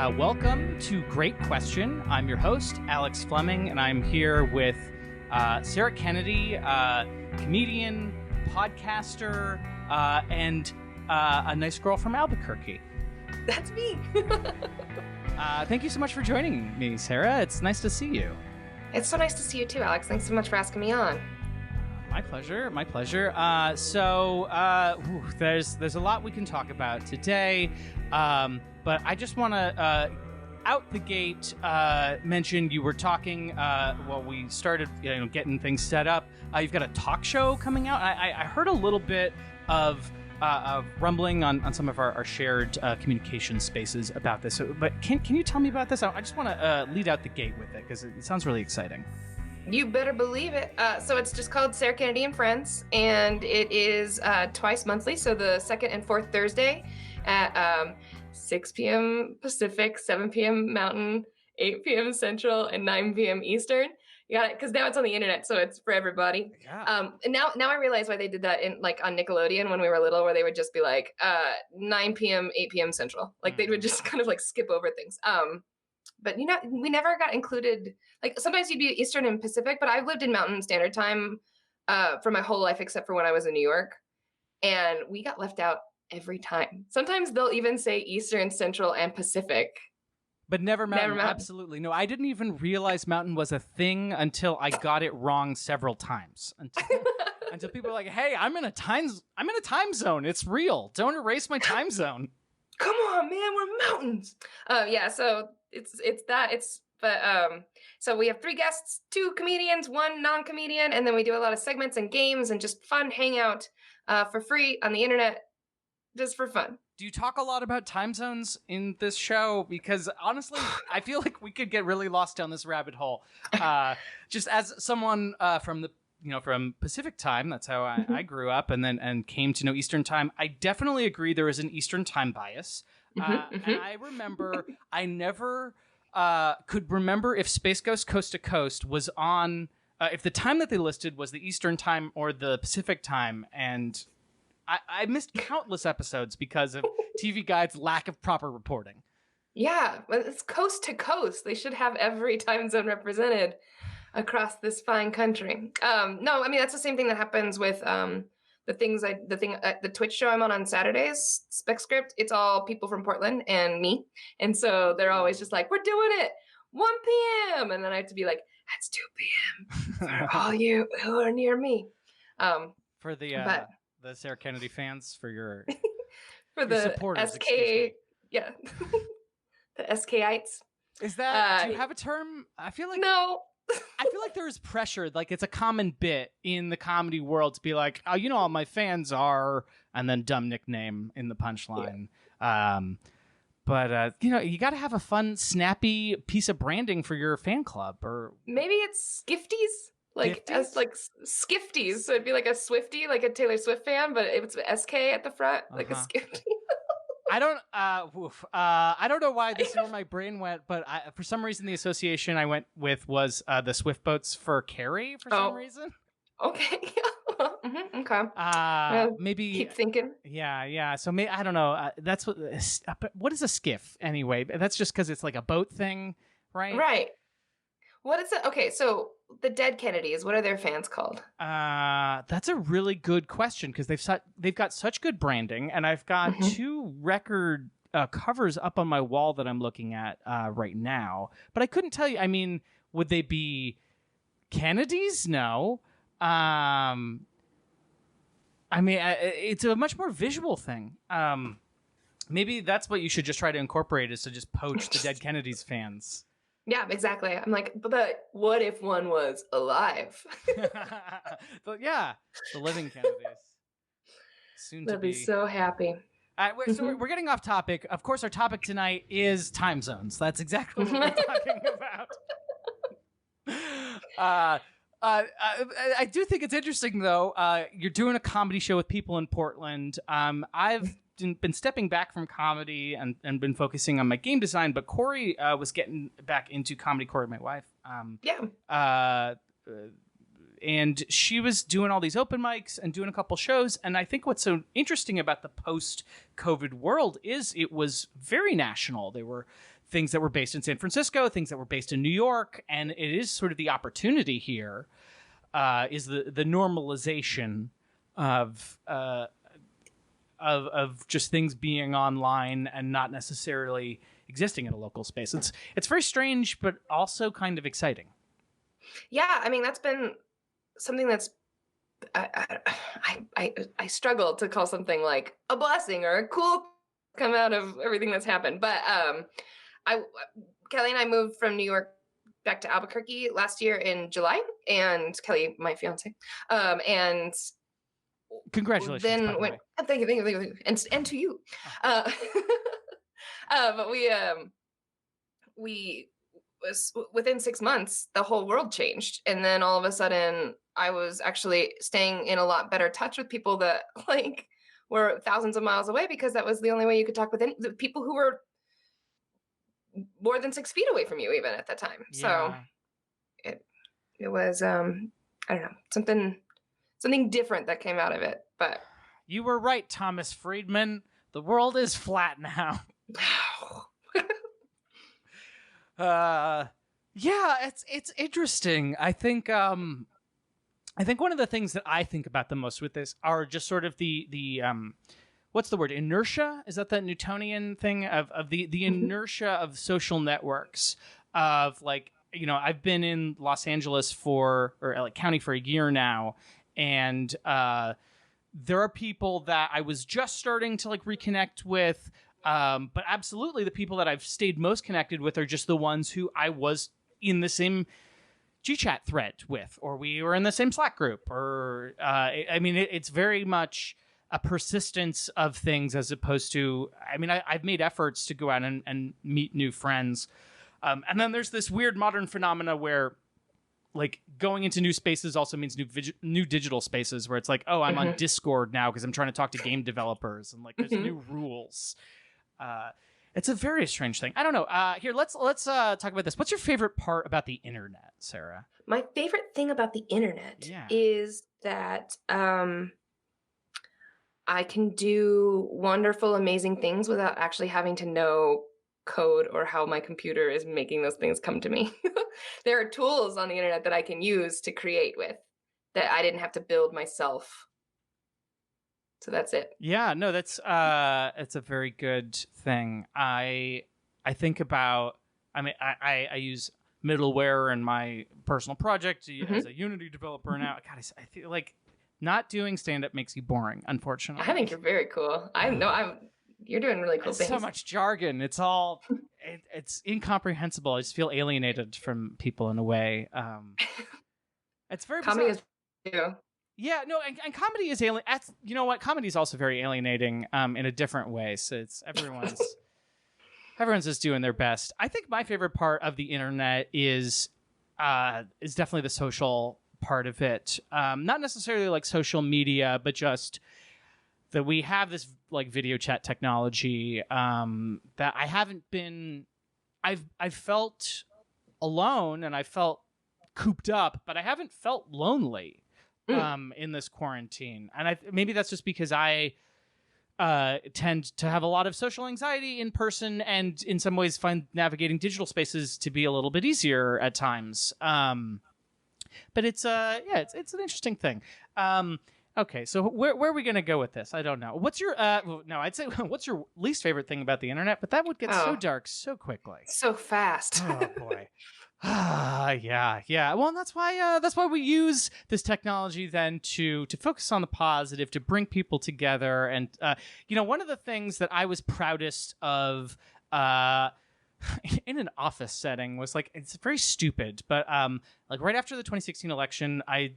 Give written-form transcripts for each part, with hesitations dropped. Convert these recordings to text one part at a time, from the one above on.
Welcome to Great Question. I'm your host, Alex Fleming, and I'm here with Sarah Kennedy, comedian, podcaster, and a nice girl from Albuquerque. That's me. Thank you so much for joining me, Sarah. It's nice to see you. It's so nice to see you too, Alex. Thanks so much for asking me on. My pleasure. My pleasure. There's a lot we can talk about today, but I just want to out the gate mention you were talking while we started, getting things set up. You've got a talk show coming out. I heard a little bit of rumbling on some of our shared communication spaces about this. But can you tell me about this? I just want to lead out the gate with it because it sounds really exciting. You better believe it. So it's just called Sarah Kennedy and Friends, and it is twice monthly, so the second and fourth Thursday at 6 p.m. Pacific, 7 p.m. Mountain, 8 p.m. Central, and 9 p.m. Eastern. You got it? Because now it's on the internet, so it's for everybody. Yeah. And now I realize why they did that in on Nickelodeon when we were little, where they would just be like 9 p.m., 8 p.m. Central. They would just kind of skip over things. But we never got included. Sometimes you'd be Eastern and Pacific, but I've lived in Mountain Standard Time for my whole life, except for when I was in New York, and we got left out every time. Sometimes they'll even say Eastern, Central, and Pacific. But never Mountain. Absolutely. No, I didn't even realize Mountain was a thing until I got it wrong several times. Until people were like, "Hey, I'm in a time zone. It's real. Don't erase my time zone." Come on, man, we're mountains. So so we have 3 guests, 2 comedians, 1 non-comedian, and then we do a lot of segments and games and just fun hangout for free on the internet, just for fun. Do you talk a lot about time zones in this show? Because honestly, I feel like we could get really lost down this rabbit hole. Just as someone from Pacific time, that's how I grew up, and came to know Eastern time. I definitely agree there is an Eastern time bias. And I remember I never could remember if Space Ghost Coast to Coast was on, if the time that they listed was the Eastern time or the Pacific time, and I missed countless episodes because of TV Guide's lack of proper reporting. Yeah, but it's coast to coast. They should have every time zone represented across this fine country. No, I mean, that's the same thing that happens with the Twitch show I'm on Saturdays, Spec Script. It's all people from Portland and me. And so they're always just like, we're doing it 1 p.m. And then I have to be like, that's 2 p.m. for all you who are near me. For the Sarah Kennedy fans, for your for your the supporters, SK, yeah, the SKites. Is that? Do you have a term? I feel like no. I feel like there is pressure. Like it's a common bit in the comedy world to be like, oh, all my fans are, and then dumb nickname in the punchline. Yeah. But you got to have a fun, snappy piece of branding for your fan club, or maybe it's Skifties. Skifties, so it'd be like a Swiftie, like a Taylor Swift fan, but it's SK at the front, like a Skiftie. I don't know why this is where my brain went, but for some reason the association I went with was the Swift boats for Carrie for some reason. Okay. Okay. Maybe keep thinking. Yeah. So I don't know. That's what is a skiff anyway? That's just because it's like a boat thing, right? Right. What is it? Okay, so the Dead Kennedys, what are their fans called? That's a really good question because they've got such good branding, and I've got 2 record covers up on my wall that I'm looking at right now. But I couldn't tell you. I mean, would they be Kennedys? No. I mean, it's a much more visual thing. Maybe that's what you should just try to incorporate is to just poach the Dead Kennedys fans. Yeah, exactly. I'm like, but what if one was alive? But yeah, the living Kennedys. Soon to be. They'll be so happy. So we're getting off topic. Of course, our topic tonight is time zones. That's exactly what we're talking about. I do think it's interesting, though. You're doing a comedy show with people in Portland. I've been stepping back from comedy and been focusing on my game design, but Corey was getting back into comedy. Corey, my wife. And she was doing all these open mics and doing a couple shows. And I think what's so interesting about the post-COVID world is it was very national. There things that were based in San Francisco, things that were based in New York, and it is sort of the opportunity here is the normalization of just things being online and not necessarily existing in a local space. It's very strange, but also kind of exciting. Yeah, I mean, that's been something that's I struggle to call something like a blessing or a cool come out of everything that's happened. But Kelly and I moved from New York back to Albuquerque last year in July, and Kelly, my fiance, and congratulations. Then by the way. Thank you, and to you. But we was within 6 months, the whole world changed, and then all of a sudden, I was actually staying in a lot better touch with people that like were thousands of miles away, because that was the only way you could talk with the people who were more than 6 feet away from you, even at that time. Yeah. So it was I don't know, something different that came out of it. But you were right, Thomas Friedman. The world is flat now. Yeah, it's interesting. I think one of the things that I think about the most with this are just sort of the what's the word? Inertia? Is that the Newtonian thing of the inertia of social networks of like, you know, I've been in Los Angeles or like county for a year now, and there are people that I was just starting to like reconnect with. But absolutely, the people that I've stayed most connected with are just the ones who I was in the same GChat thread with, or we were in the same Slack group, or I mean, it's very much a persistence of things as opposed to, I mean, I've made efforts to go out and meet new friends. And then there's this weird modern phenomena where like going into new spaces also means new digital spaces where it's like, oh, I'm on Discord now because I'm trying to talk to game developers, and like there's new rules. It's a very strange thing. I don't know. Here, let's talk about this. What's your favorite part about the internet, Sarah? My favorite thing about the internet is that I can do wonderful, amazing things without actually having to know code or how my computer is making those things come to me. There are tools on the internet that I can use to create with that I didn't have to build myself. So that's it. Yeah, no, that's it's a very good thing. I think about, I mean, I use middleware in my personal project as a Unity developer now. God, I feel like not doing stand-up makes you boring, unfortunately. I think you're very cool. You're doing really cool things. So much jargon. It's all, it's incomprehensible. I just feel alienated from people in a way. It's very comedy is too. Yeah, no, and comedy is alien. You know what? Comedy is also very alienating in a different way. So it's everyone's just doing their best. I think my favorite part of the internet is definitely the social part of it. Not necessarily like social media, but just that we have this like video chat technology that I haven't been. I've felt alone and I felt cooped up, but I haven't felt lonely in this quarantine. And maybe that's just because I tend to have a lot of social anxiety in person, and in some ways find navigating digital spaces to be a little bit easier at times. But it's an interesting thing. Okay, so where are we gonna go with this? I don't know. What's your I'd say what's your least favorite thing about the internet? But that would get so dark so quickly, so fast. Oh boy. Yeah. Well, and that's why we use this technology then to focus on the positive, to bring people together. And one of the things that I was proudest of in an office setting was like, it's very stupid, but like right after the 2016 election, I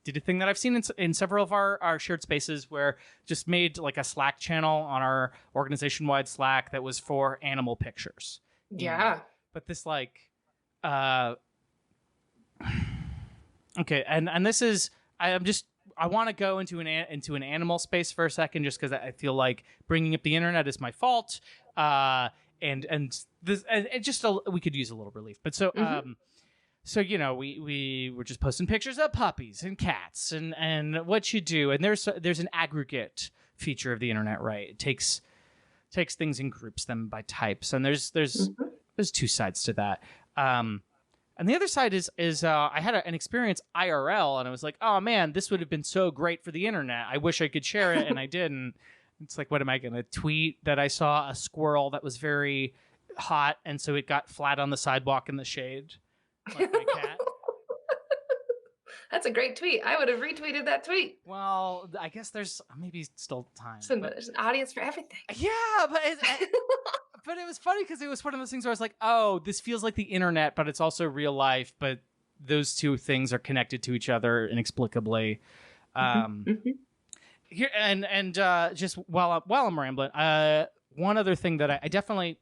did a thing that I've seen in several of our shared spaces, where just made like a Slack channel on our organization-wide Slack that was for animal pictures. Yeah. But this like okay, and this is I want to go into an animal space for a second, just because I feel like bringing up the internet is my fault, and this and just we could use a little relief. But so so we were just posting pictures of puppies and cats and what you do, and there's an aggregate feature of the internet, right? It takes takes things and groups them by types, and there's two sides to that. And the other side is I had an experience IRL, and I was like, oh man, this would have been so great for the internet. I wish I could share it, and I didn't. It's like, what am I going to tweet? That I saw a squirrel that was very hot, and so it got flat on the sidewalk in the shade, like my cat. That's a great tweet. I would have retweeted that tweet. Well, I guess there's maybe still time. There's an audience for everything. Yeah, but but it was funny because it was one of those things where I was like, oh, this feels like the internet, but it's also real life. But those two things are connected to each other inexplicably. Here and just while I'm rambling, one other thing that I definitely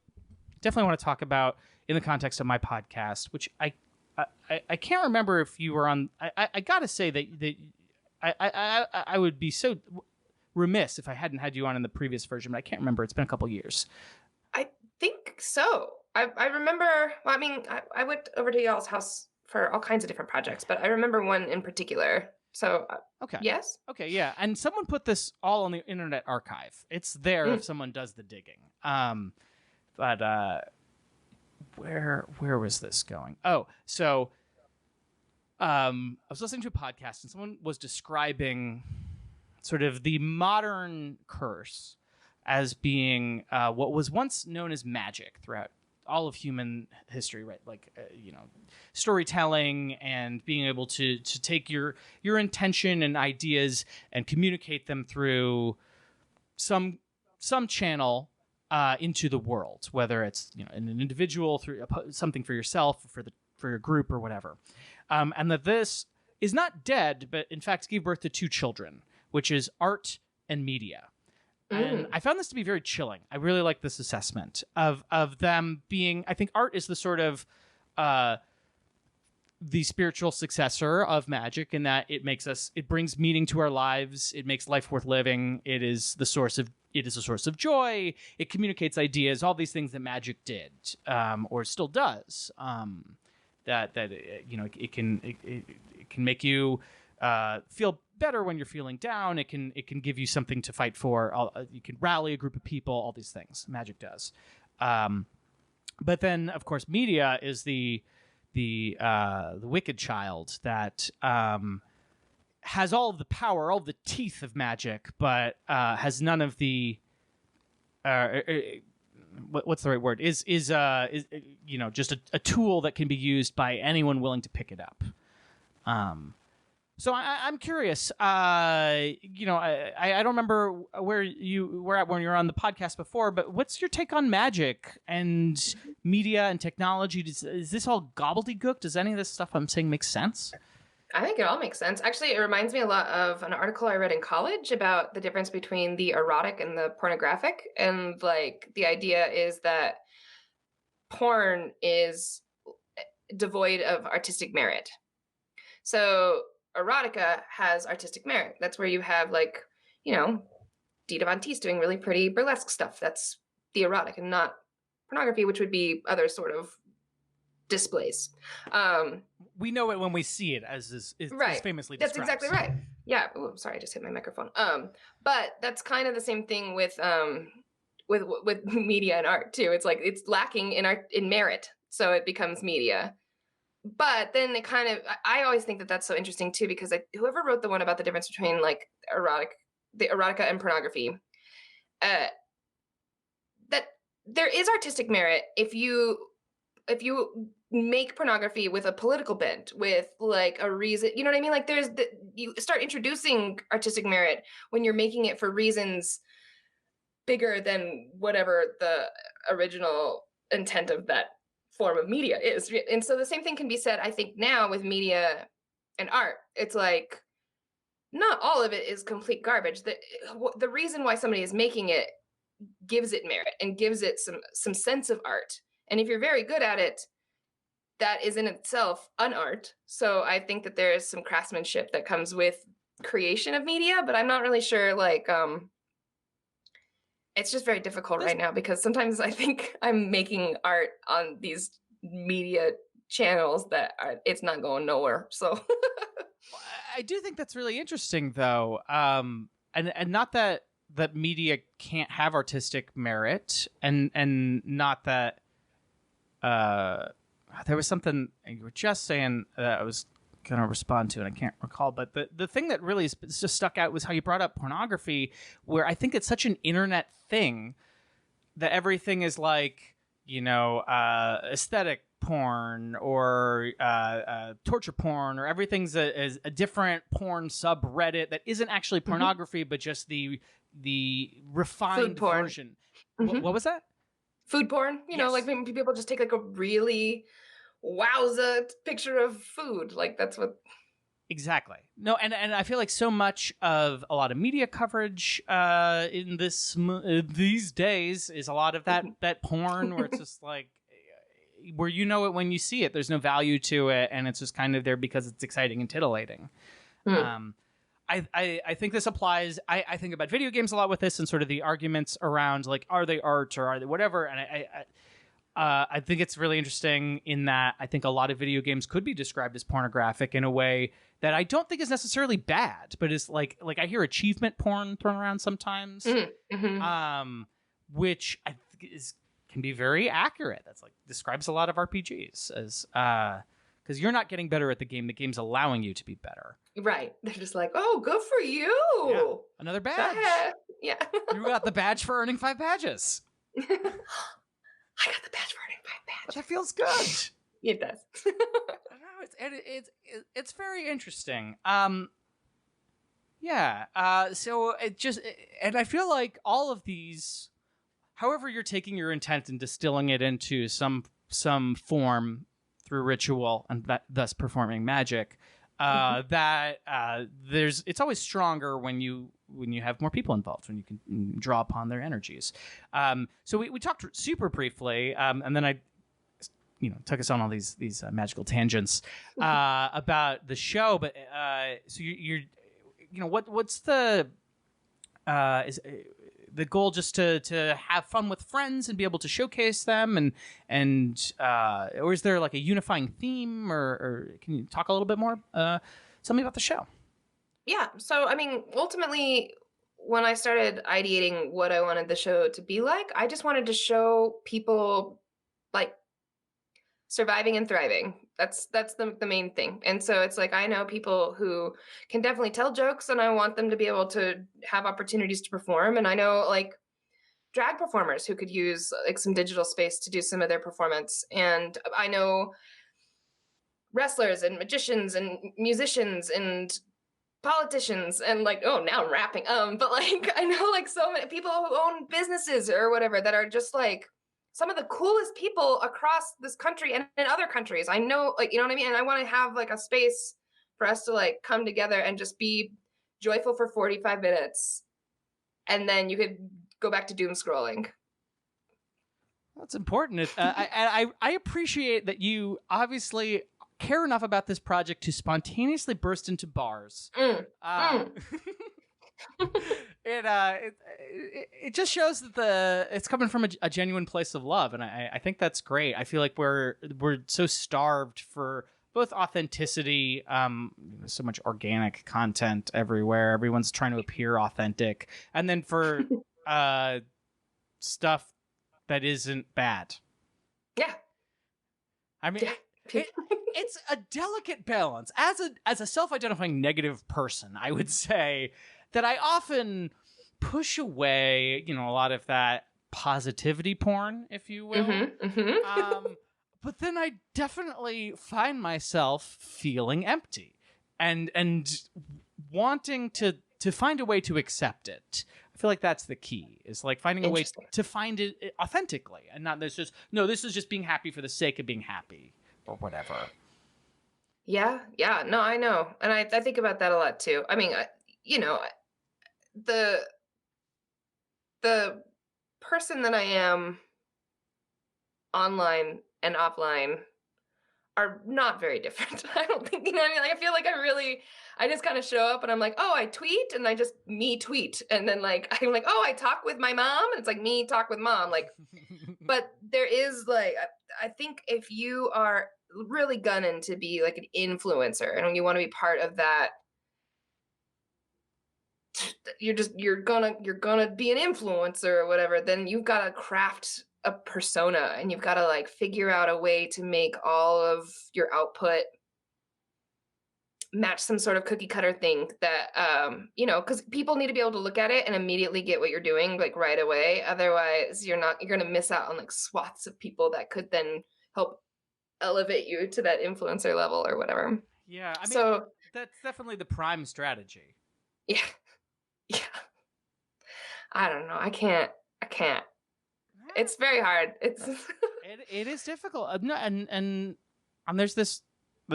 want to talk about in the context of my podcast, which I can't remember if you were on. I gotta say that I would be so remiss if I hadn't had you on in the previous version, but I can't remember. It's been a couple years. I think so. I remember. Well, I mean, I went over to y'all's house for all kinds of different projects, but I remember one in particular. So okay, yes, okay, yeah. And someone put this all on the Internet Archive. It's there if someone does the digging. But where was this going? Oh, so I was listening to a podcast and someone was describing sort of the modern curse as being what was once known as magic throughout all of human history, right? Like, storytelling and being able to take your intention and ideas and communicate them through some channel into the world, whether it's in an individual, through something for yourself, or for your group, or whatever, and that this is not dead, but in fact gave birth to two children, which is art and media. And I found this to be very chilling. I really like this assessment of them being. I think art is the sort of the spiritual successor of magic, in that it brings meaning to our lives. It makes life worth living. It is a source of joy. It communicates ideas, all these things that magic did, or still does. It can make you feel better when you're feeling down. It can give you something to fight for. You can rally a group of people. All these things magic does. But then, of course, media is the wicked child that has all of the power, all of the teeth of magic, but has none of the what's the right word? Is just a tool that can be used by anyone willing to pick it up. So I'm curious. I don't remember where you were at when you were on the podcast before, but what's your take on magic and media and technology? Is this all gobbledygook? Does any of this stuff I'm saying make sense? I think it all makes sense. Actually, it reminds me a lot of an article I read in college about the difference between the erotic and the pornographic. And like the idea is that porn is devoid of artistic merit. So erotica has artistic merit. That's where you have Dita Von Teese doing really pretty burlesque stuff. That's the erotic, and not pornography, which would be other sort of displays. We know it when we see it, as is right. Famously That's describes. exactly right. Yeah. Oh, sorry, I just hit my microphone. But that's kind of the same thing with media and art too. It's like it's lacking in merit, so it becomes media. But then it kind of, I always think that that's so interesting too, because whoever wrote the one about the difference between like the erotica and pornography, that there is artistic merit if you make pornography with a political bent, with like a reason, you know what I mean? Like you start introducing artistic merit when you're making it for reasons bigger than whatever the original intent of that form of media is. And so the same thing can be said, I think, now with media and art. It's like not all of it is complete garbage. The reason why somebody is making it gives it merit and gives it some sense of art. And if you're very good at it, that is in itself an art. So I think that there is some craftsmanship that comes with creation of media, but I'm not really sure, it's just very difficult right now, because sometimes I think I'm making art on these media channels that it's not going nowhere. So I do think that's really interesting, though. And not that that media can't have artistic merit, and not that there was something you were just saying that I was going to respond to, and I can't recall. But the thing that really just stuck out was how you brought up pornography, where I think it's such an internet thing that everything is like, aesthetic porn or torture porn, or everything's a different porn subreddit that isn't actually pornography, but just the refined version. What was that? Food porn, Yes. like maybe people just take like a really wowza picture of food. Like that's what. Exactly. No, and I feel like so much of a lot of media coverage in these days is a lot of that porn where it's just like, where you know it when you see it. There's no value to it, and it's just kind of there because it's exciting and titillating. I think this applies. I think about video games a lot with this, and sort of the arguments around like, are they art or are they whatever? And I think it's really interesting in that I think a lot of video games could be described as pornographic in a way that I don't think is necessarily bad, but is like I hear achievement porn thrown around sometimes, which I think can be very accurate. That's like describes a lot of RPGs as because you're not getting better at the game. The game's allowing you to be better. Right. They're just like, oh, good for you. Yeah. Another badge. Yeah. You got the badge for earning 5 badges. I got the badge for earning 5 badges. That feels good. It does. I know, it's very interesting. So it just, and I feel like all of these, however you're taking your intent and distilling it into some form through ritual and thus performing magic, it's always stronger when you have more people involved, when you can draw upon their energies. So we talked super briefly, and then I took us on all these magical tangents about the show. But so you're what's the is the goal, just to have fun with friends and be able to showcase them, and or is there like a unifying theme, or can you talk a little bit more? Tell me about the show. Yeah. So, I mean, ultimately, when I started ideating what I wanted the show to be like, I just wanted to show people like surviving and thriving. That's the main thing. And so it's like, I know people who can definitely tell jokes, and I want them to be able to have opportunities to perform. And I know like drag performers who could use like some digital space to do some of their performance. And I know wrestlers and magicians and musicians and politicians and like, oh, now I'm rapping. But like, I know like so many people who own businesses or whatever that are just like some of the coolest people across this country and in other countries. I know, like, you know what I mean? And I want to have like a space for us to like come together and just be joyful for 45 minutes. And then you could go back to doom scrolling. That's important. I appreciate that you obviously care enough about this project to spontaneously burst into bars. It just shows that it's coming from a genuine place of love, and I think that's great. I feel like we're so starved for both authenticity, so much organic content everywhere. Everyone's trying to appear authentic, and then for stuff that isn't bad. Yeah. I mean, it's a delicate balance. As a self-identifying negative person, I would say that I often push away, a lot of that positivity porn, if you will. But then I definitely find myself feeling empty and wanting to find a way to accept it. I feel like that's the key, is like finding a way to find it authentically, and not this is just being happy for the sake of being happy or whatever. Yeah. No, I know. And I think about that a lot too. I mean, the person that I am online and offline are not very different. I don't think, what I mean? Like, I feel like I just kind of show up and I'm like, oh, I tweet, and I just me tweet. And then like, I'm like, oh, I talk with my mom, and it's like me talk with mom. Like, but there is like, I think if you are really gunning to be like an influencer and you want to be part of that you're gonna be an influencer or whatever, then you've got to craft a persona, and you've got to like figure out a way to make all of your output match some sort of cookie cutter thing that because people need to be able to look at it and immediately get what you're doing like right away. Otherwise you're gonna miss out on like swaths of people that could then help elevate you to that influencer level or whatever. Yeah, I mean, so that's definitely the prime strategy. yeah. Yeah. I don't know. I can't. It's very hard. It's it is difficult. No, and there's this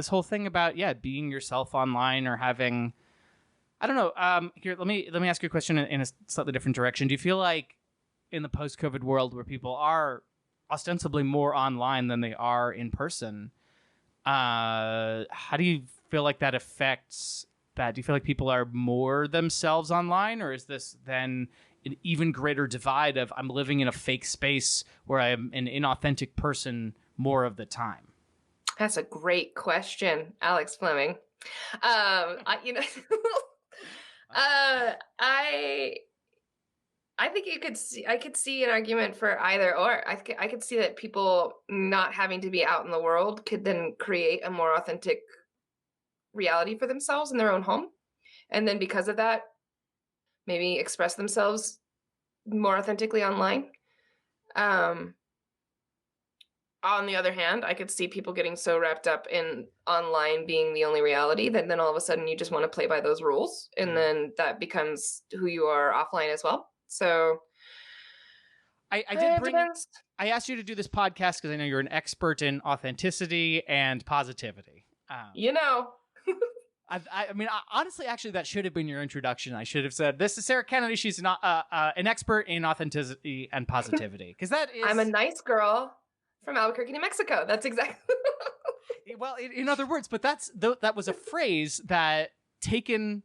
whole thing about being yourself online or having, I don't know. Here, let me ask you a question in a slightly different direction. Do you feel like in the post-COVID world where people are ostensibly more online than they are in person, how do you feel like that affects that? Do you feel like people are more themselves online, or is this then an even greater divide of I'm living in a fake space where I'm an inauthentic person more of the time? That's a great question, Alex Fleming. I think I could see an argument for either or. I could see that people not having to be out in the world could then create a more authentic reality for themselves in their own home. And then because of that, maybe express themselves more authentically online. On the other hand, I could see people getting so wrapped up in online being the only reality that then all of a sudden you just want to play by those rules. And then that becomes who you are offline as well. So I asked you to do this podcast because I know you're an expert in authenticity and positivity. I mean, honestly, actually, that should have been your introduction. I should have said, this is Sarah Kennedy. She's not an expert in authenticity and positivity. Because that is... I'm a nice girl from Albuquerque, New Mexico. That's exactly... Well, in other words, but that was a phrase that, taken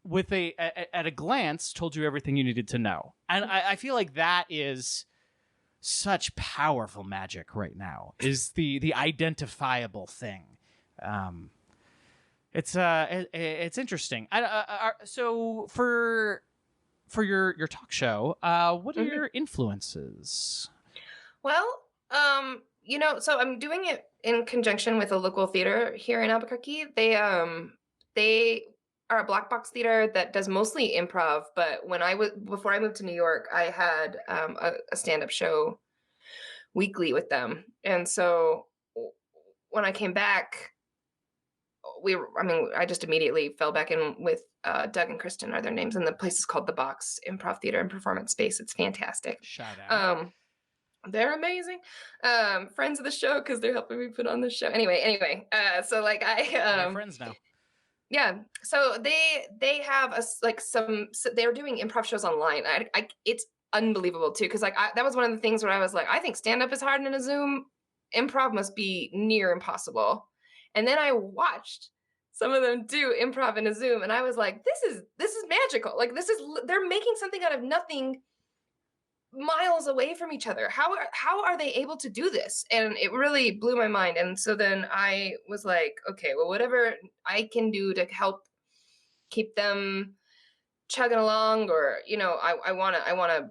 with at a glance, told you everything you needed to know. And I feel like that is such powerful magic right now, is the identifiable thing. It's interesting. So for your talk show, what are your influences? Well, so I'm doing it in conjunction with a local theater here in Albuquerque. They are a black box theater that does mostly improv. But before I moved to New York, I had a stand-up show weekly with them, and so when I came back, I just immediately fell back in with Doug and Kristen are their names, and the place is called The Box Improv Theater and Performance Space. It's fantastic. Shout out. They're amazing. Friends of the show because they're helping me put on this show. Anyway, so like we're friends now. Yeah. So they have they're doing improv shows online. It's unbelievable too, because that was one of the things where I was like, I think stand up is hard in a Zoom. Improv must be near impossible. And then I watched some of them do improv in a Zoom, and I was like, this is magical. Like they're making something out of nothing, miles away from each other. How are they able to do this? And it really blew my mind. And so then I was like, okay, well, whatever I can do to help keep them chugging along, or I want to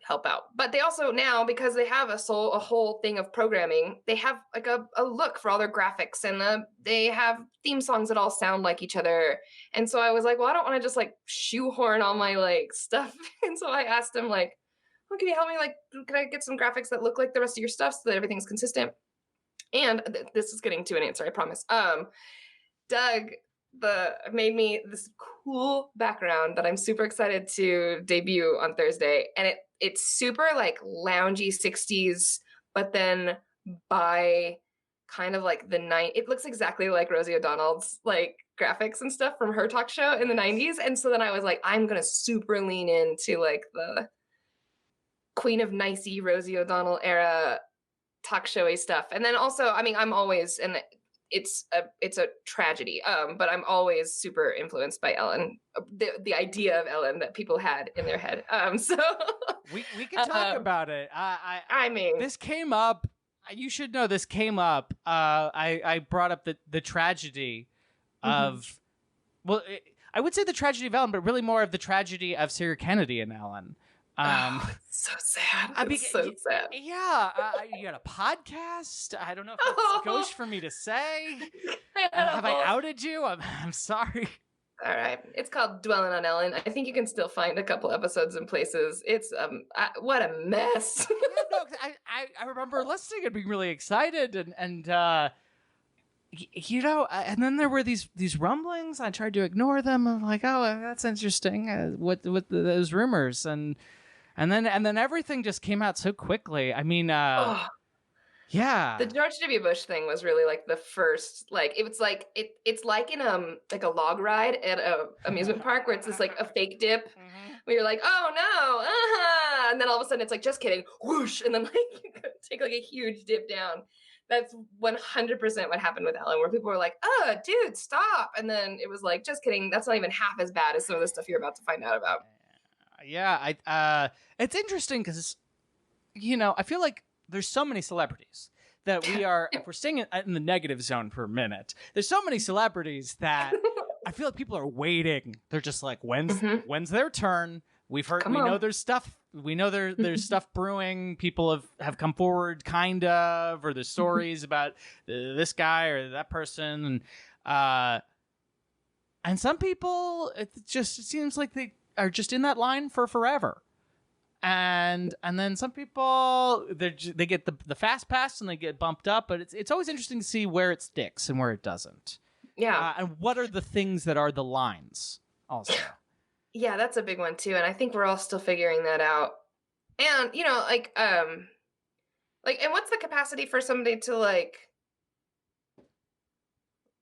help out. But they also now, because they have a whole thing of programming, they have like a look for all their graphics, and they have theme songs that all sound like each other. And so I was like, well, I don't want to just like shoehorn all my like stuff. And so I asked them like, oh, can you help me? Like, can I get some graphics that look like the rest of your stuff so that everything's consistent? And this is getting to an answer, I promise. Doug made me this cool background that I'm super excited to debut on Thursday. And it's super like loungy 60s, but then by kind of like it looks exactly like Rosie O'Donnell's like graphics and stuff from her talk show in the 90s. And so then I was like, I'm going to super lean into like the Queen of Nicey, Rosie O'Donnell era talk showy stuff. And then also, I'm always, and it's a tragedy, but I'm always super influenced by Ellen, the idea of Ellen that people had in their head. So we can talk about it. This came up. You should know this came up. I brought up the tragedy of, well, I would say the tragedy of Ellen, but really more of the tragedy of Sarah Kennedy and Ellen. It's so sad. I mean, It's so sad. Yeah, you got a podcast. I don't know if that's gauche for me to say. Have I outed you? I'm sorry. All right, it's called Dwelling on Ellen. I think you can still find a couple episodes in places. It's what a mess. No, I remember listening and being really excited, and and then there were these rumblings. I tried to ignore them. I'm like, oh, that's interesting. What those rumors and then everything just came out so quickly. I mean, yeah. The George W. Bush thing was really like the first, like it's like it's like in like a log ride at a amusement park where it's just like a fake dip where you're like, oh no, and then all of a sudden it's like, just kidding, whoosh, and then like you take like a huge dip down. That's 100% what happened with Ellen, where people were like, oh, dude, stop. And then it was like, just kidding. That's not even half as bad as some of the stuff you're about to find out about. Yeah, it's interesting because, I feel like there's so many celebrities that we are, if we're staying in the negative zone for a minute, there's so many celebrities that I feel like people are waiting. They're just like, when's their turn? We know there's stuff. We know there's stuff brewing. People have come forward, kind of, or there's stories about this guy or that person, and some people, it seems like they are just in that line for forever. And then some people, they get the fast pass and they get bumped up, but it's always interesting to see where it sticks and where it doesn't. Yeah. And what are the things that are the lines also. Yeah, that's a big one too. And I think we're all still figuring that out. And, and what's the capacity for somebody to like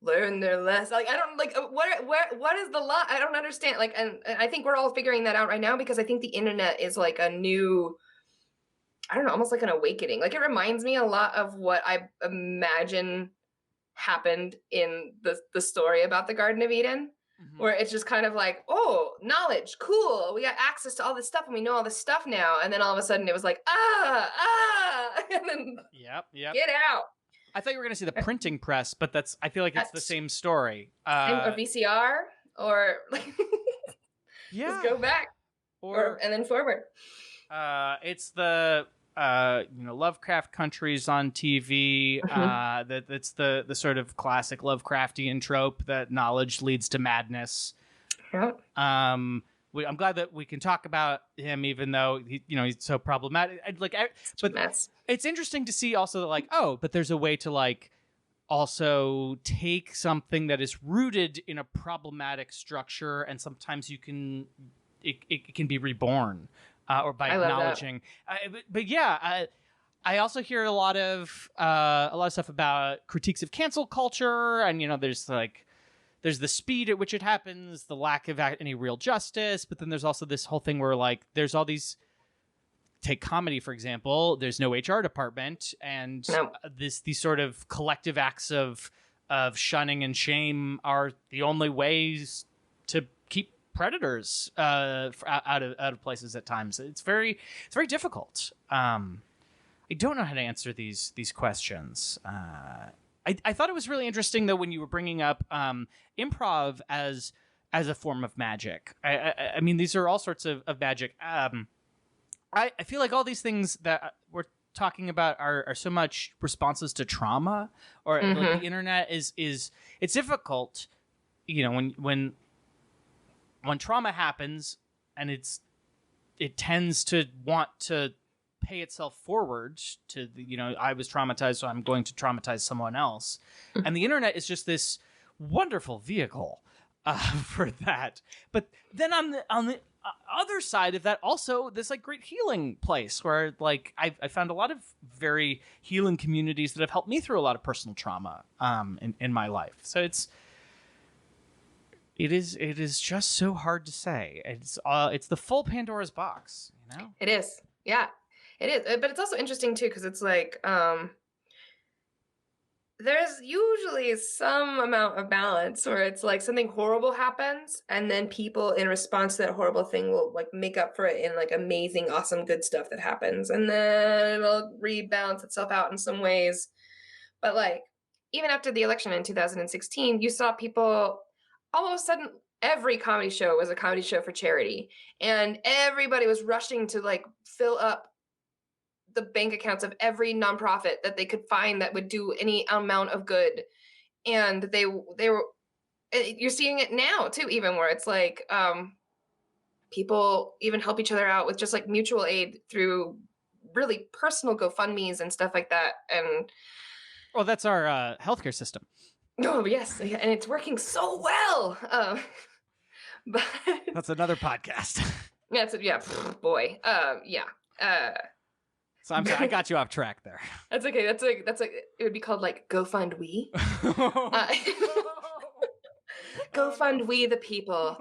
learn their lesson? Like, I don't like what is the line? I don't understand. Like, and I think we're all figuring that out right now because I think the internet is like a new, I don't know, almost like an awakening. Like, it reminds me a lot of what I imagine happened in the story about the Garden of Eden. Where it's just kind of like, oh, knowledge, cool. We got access to all this stuff and we know all this stuff now. And then all of a sudden it was like, and then yep. Get out. I thought you were going to see the printing press, but I feel like it's the same story. Or VCR or like, just go back and then forward. It's the, Lovecraft countries on TV. That's the sort of classic Lovecraftian trope that knowledge leads to madness. Yeah. I'm glad that we can talk about him, even though he's so problematic. It's interesting to see also that but there's a way to also take something that is rooted in a problematic structure, and sometimes it can be reborn. Or by acknowledging, I also hear a lot of stuff about critiques of cancel culture, and there's the speed at which it happens, the lack of any real justice, but then there's also this whole thing where there's all these. Take comedy for example. There's no HR department, and these sort of collective acts of shunning and shame are the only ways to keep predators out of places at times. It's very difficult. I don't know how to answer these questions. I thought it was really interesting though when you were bringing up improv as a form of magic. I mean, these are all sorts of magic. I feel like all these things that we're talking about are so much responses to trauma, or the internet is it's difficult, when trauma happens and it tends to want to pay itself forward to I was traumatized, so I'm going to traumatize someone else. And the internet is just this wonderful vehicle for that. But then on the other side of that, also this great healing place where I found a lot of very healing communities that have helped me through a lot of personal trauma in my life. So it is just so hard to say. It's the full Pandora's box, It is. Yeah, it is. But it's also interesting too, because it's there's usually some amount of balance where it's something horrible happens and then people in response to that horrible thing will make up for it in amazing, awesome, good stuff that happens. And then it'll rebalance itself out in some ways. But even after the election in 2016, you saw people all of a sudden every comedy show was a comedy show for charity, and everybody was rushing to like fill up the bank accounts of every nonprofit that they could find that would do any amount of good. And they were, you're seeing it now too, even where it's like people even help each other out with just like mutual aid through really personal GoFundMes and stuff like that. And well, that's our healthcare system. oh yes, and it's working so well. But that's another podcast. Yeah, boy. Yeah. So I'm sorry, I got you off track there. That's okay. That's like it would be called like GoFundWe. GoFundWe the people.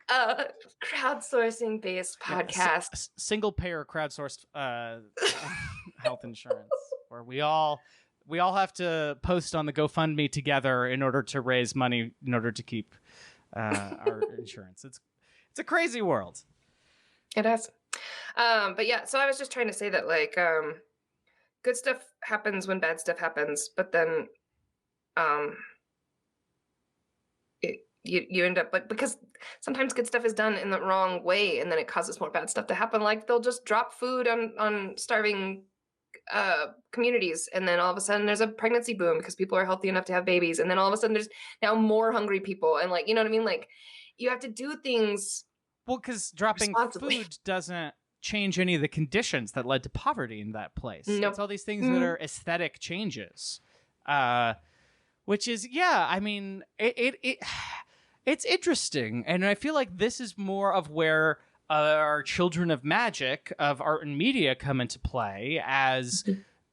Crowdsourcing based podcast. Yeah, single payer crowdsourced health insurance, where we all have to post on the GoFundMe together in order to raise money in order to keep our insurance. It's a crazy world. It is. But yeah, so I was just trying to say that like good stuff happens when bad stuff happens, but then you end up like, because sometimes good stuff is done in the wrong way and then it causes more bad stuff to happen. Like they'll just drop food on starving communities, and then all of a sudden there's a pregnancy boom because people are healthy enough to have babies, and then all of a sudden there's now more hungry people, and like, you know what I mean? Like you have to do things. Well, because dropping food doesn't change any of the conditions that led to poverty in that place. Nope. It's all these things that are aesthetic changes, which is, yeah, I mean, it's interesting. And I feel like this is more of where our children of magic, of art and media, come into play as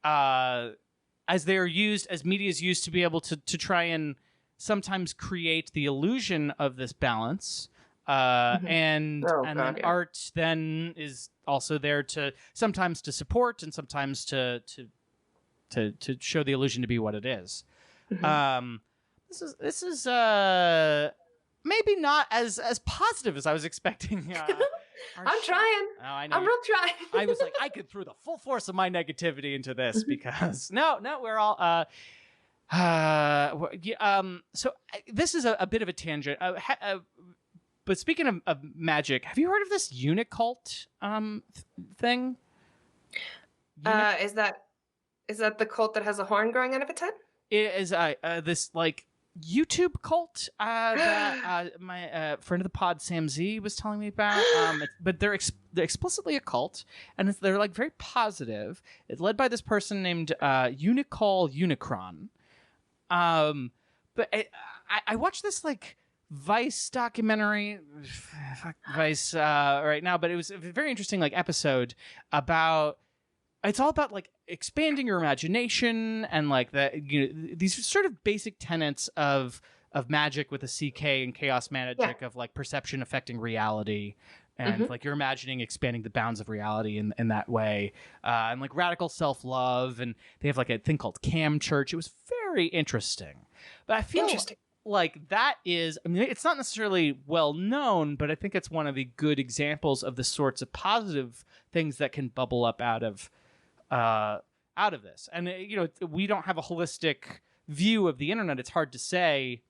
they are used, as media is used to be able to try and sometimes create the illusion of this balance. And art then is also there to sometimes to support and sometimes to show the illusion to be what it is. This is maybe not as positive as I was expecting. I'm trying. Oh, I know. I'm real trying. I was like, I could throw the full force of my negativity into this because no, we're all. So this is a bit of a tangent. But speaking of magic, have you heard of this unicult thing? Is that the cult that has a horn growing out of its head? It is this like YouTube cult that my friend of the pod Sam Z was telling me about. But they're explicitly a cult, and they're like very positive. It's led by this person named Unicall Unicron. But I watched this like Vice documentary, Vice right now, but it was a very interesting like episode about. It's all about like expanding your imagination and like these sort of basic tenets of magic with a CK and chaos magic of like perception affecting reality and like you're imagining expanding the bounds of reality in that way, and like radical self-love, and they have like a thing called Cam Church. It was very interesting, but I feel like that is, I mean, it's not necessarily well known, but I think it's one of the good examples of the sorts of positive things that can bubble up out of this. And you know, we don't have a holistic view of the internet. It's hard to say.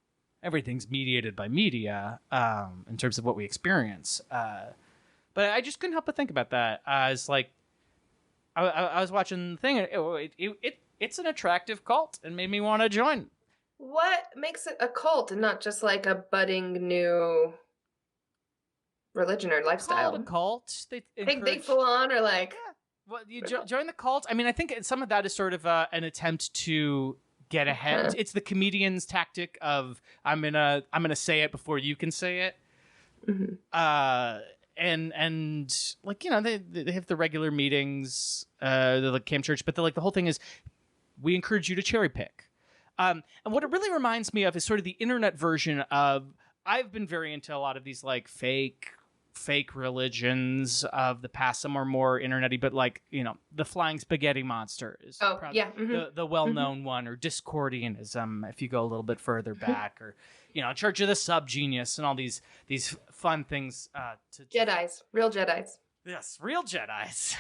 Everything's mediated by media in terms of what we experience. But I just couldn't help but think about that. As like, I was watching the thing, and it's an attractive cult, and made me want to join. What makes it a cult and not just like a budding new religion or lifestyle? Called a cult. They full on or like. Yeah. Well, you join the cult. I mean, I think some of that is sort of an attempt to get ahead. It's the comedian's tactic of I'm gonna say it before you can say it. And like, you know, they have the regular meetings, the like Cam Church, but the whole thing is we encourage you to cherry pick. And what it really reminds me of is sort of the internet version of, I've been very into a lot of these like fake religions of the past. Some are more internet-y, but like, you know, the flying spaghetti monster is the well-known one, or Discordianism if you go a little bit further back, or, you know, Church of the Subgenius and all these fun things. Jedis, real Jedis. Yes, real Jedis.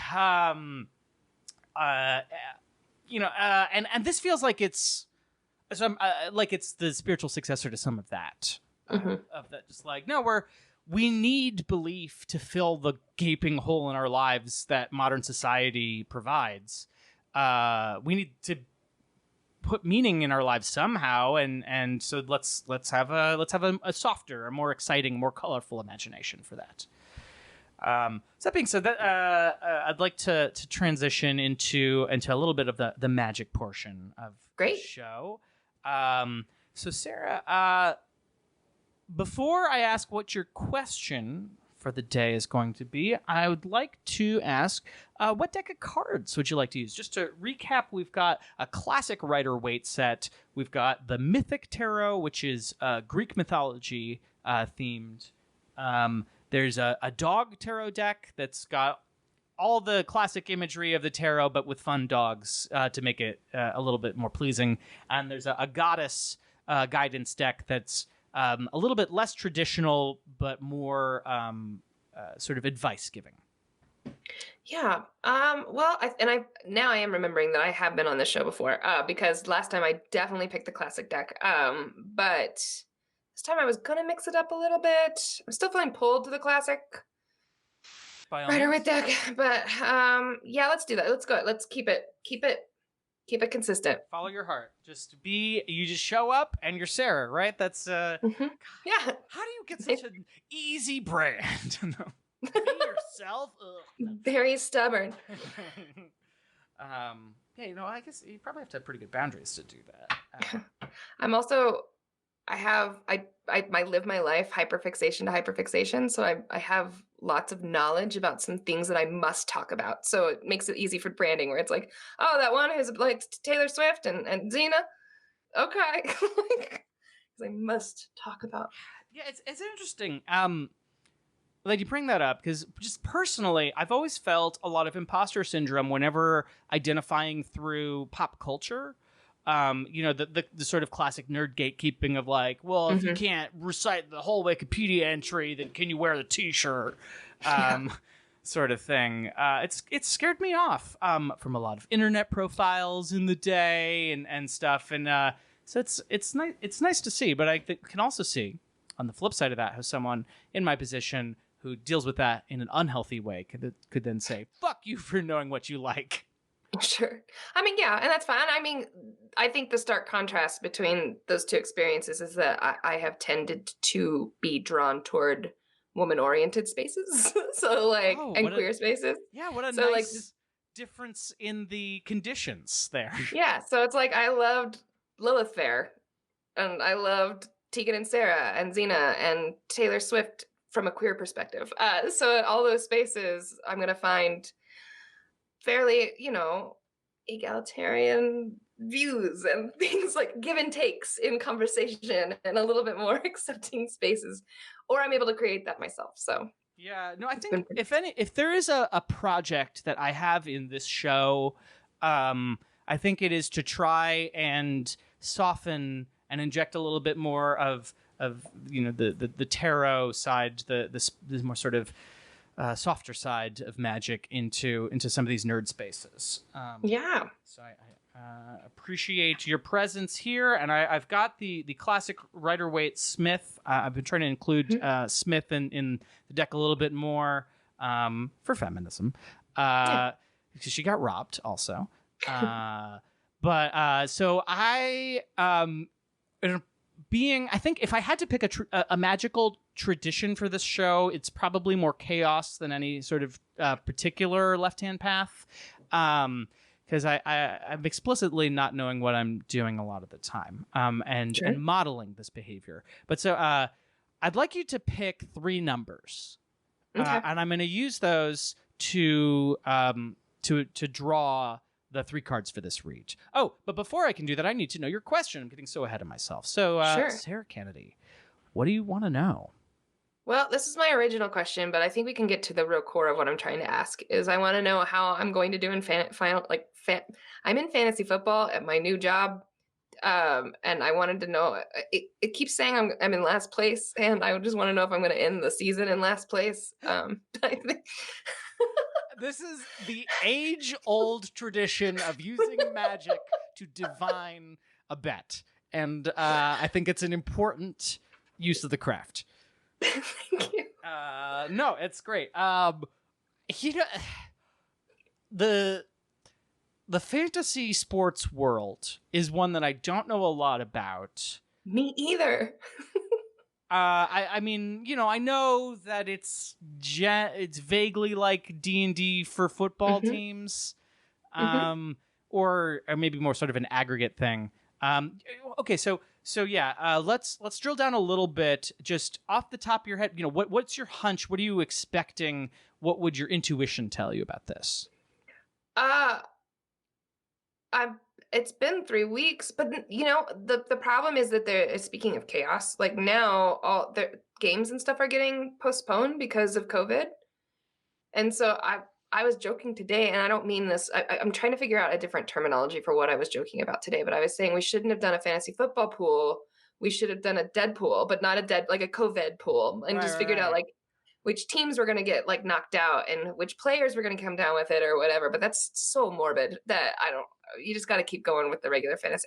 You know, and this feels like it's the spiritual successor to some of that. of that. Just like, no, we need belief to fill the gaping hole in our lives that modern society provides. We need to put meaning in our lives somehow, and so let's have a softer, a more exciting, more colorful imagination for that. So that being said, that I'd like to transition into a little bit of the magic portion of the show. So Sarah, before I ask what your question for the day is going to be, I would like to ask, what deck of cards would you like to use? Just to recap, we've got a classic Rider-Waite set. We've got the Mythic Tarot, which is Greek mythology themed. There's a dog tarot deck that's got all the classic imagery of the tarot, but with fun dogs to make it a little bit more pleasing. And there's a goddess guidance deck that's a little bit less traditional, but more sort of advice giving. Yeah. Well, now I am remembering that I have been on this show before because last time I definitely picked the classic deck. But this time I was going to mix it up a little bit. I'm still feeling pulled to the classic Rider-Waite deck. But yeah, let's do that. Let's go. Let's keep it consistent. Follow your heart. You just show up and you're Sarah, right? That's Yeah. How do you get such an easy brand? Be yourself. Ugh. Very stubborn. Yeah, I guess you probably have to have pretty good boundaries to do that. I'm also I live my life hyperfixation to hyperfixation, so I have lots of knowledge about some things that I must talk about. So it makes it easy for branding, where it's like, oh, that one is like Taylor Swift and Xena. Okay, because I must talk about. Yeah, it's interesting. Like you bring that up because just personally, I've always felt a lot of imposter syndrome whenever identifying through pop culture. The sort of classic nerd gatekeeping of like, well, if you can't recite the whole Wikipedia entry, then can you wear the T-shirt? Sort of thing. It's scared me off from a lot of internet profiles in the day and stuff. And so it's nice. It's nice to see, but I can also see on the flip side of that how someone in my position who deals with that in an unhealthy way could then say, "Fuck you for knowing what you like." Sure. I mean, yeah, and that's fine. I mean, I think the stark contrast between those two experiences is that I have tended to be drawn toward woman-oriented spaces, so like, and queer spaces. Yeah, what a nice difference in the conditions there. Yeah, so it's like I loved Lilith Fair, and I loved Tegan and Sarah and Xena and Taylor Swift from a queer perspective. So all those spaces, I'm gonna find fairly, egalitarian views and things like give and takes in conversation and a little bit more accepting spaces, or I'm able to create that myself. So yeah, no, I think if there is a project that I have in this show, I think it is to try and soften and inject a little bit more of the tarot side, the more sort of softer side of magic into some of these nerd spaces. So I appreciate your presence here, and I've got the classic Rider-Waite Smith. I've been trying to include Smith in the deck a little bit more for feminism, because she got robbed also. But so I I think if I had to pick a magical tradition for this show, it's probably more chaos than any sort of particular left-hand path, because I'm explicitly not knowing what I'm doing a lot of the time, and modeling this behavior. But so I'd like you to pick 3 numbers, and I'm going to use those to draw the 3 cards for this read. Oh, but before I can do that, I need to know your question. I'm getting so ahead of myself. So, Sarah Kennedy, what do you want to know? Well, this is my original question, but I think we can get to the real core of what I'm trying to ask. Is I want to know how I'm going to do in I'm in fantasy football at my new job, and I wanted to know. It keeps saying I'm in last place, and I just want to know if I'm going to end the season in last place. I think. This is the age-old tradition of using magic to divine a bet. And I think it's an important use of the craft. Thank you. No, it's great. You know, the fantasy sports world is one that I don't know a lot about. Me either. I mean, you know, I know that it's vaguely like D&D for football teams, or maybe more sort of an aggregate thing. Okay, so yeah, let's drill down a little bit, just off the top of your head. You know, what's your hunch? What are you expecting? What would your intuition tell you about this? It's been 3 weeks, but you know, the problem is that speaking of chaos, like now all the games and stuff are getting postponed because of COVID. And so I was joking today, and I don't mean this. I'm trying to figure out a different terminology for what I was joking about today, but I was saying we shouldn't have done a fantasy football pool. We should have done a dead pool, but not like a COVID pool, and just figured out like which teams were going to get like knocked out and which players were going to come down with it or whatever. But that's so morbid that you just got to keep going with the regular fantasy.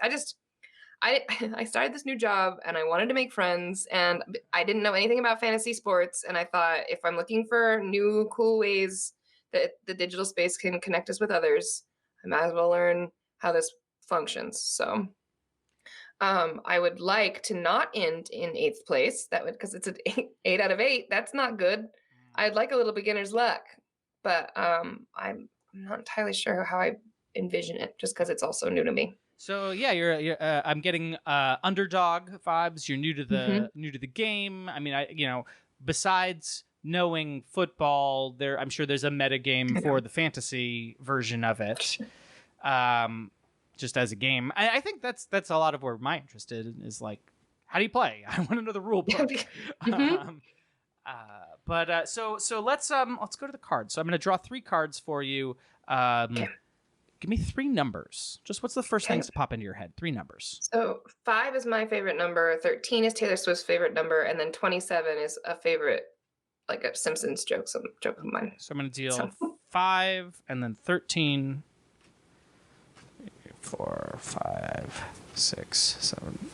I started this new job and I wanted to make friends, and I didn't know anything about fantasy sports. And I thought, if I'm looking for new cool ways that the digital space can connect us with others, I might as well learn how this functions. So I would like to not end in 8th place. That would, because it's an 8 out of 8. That's not good. I'd like a little beginner's luck, but I'm not entirely sure how I envision it, just because it's also new to me. So yeah, you're I'm getting underdog vibes. You're new to the game. I mean, besides knowing football, I'm sure there's a meta game for the fantasy version of it. Just as a game, I think that's a lot of where my interest is. Like, how do you play? I want to know the rule book. So let's go to the cards. So I'm going to draw 3 cards for you. Give me 3 numbers. Just what's the first things to pop into your head? 3 numbers. So 5 is my favorite number. 13 is Taylor Swift's favorite number, and then 27 is a favorite, like a Simpsons joke, some joke of mine. So I'm going to deal 5 and then 13. 4, 5, 6, 7,